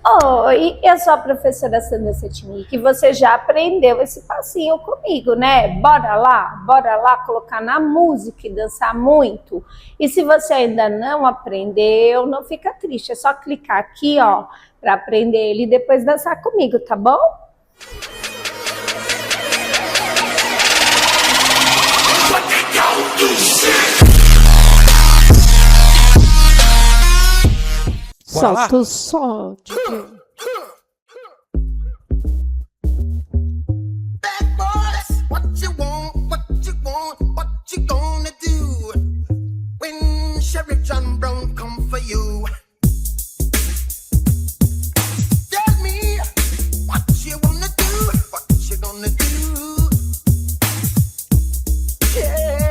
Oi, eu sou a professora Sandra Setmik e você já aprendeu esse passinho comigo, né? Bora lá colocar na música e dançar muito. E se você ainda não aprendeu, não fica triste, é só clicar aqui, ó, para aprender ele e depois dançar comigo, tá bom? Solta o som, DJ.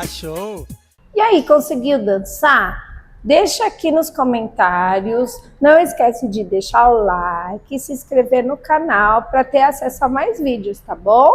Show! E aí, conseguiu dançar? Deixa aqui nos comentários. Não esquece de deixar o like e se inscrever no canal para ter acesso a mais vídeos, tá bom?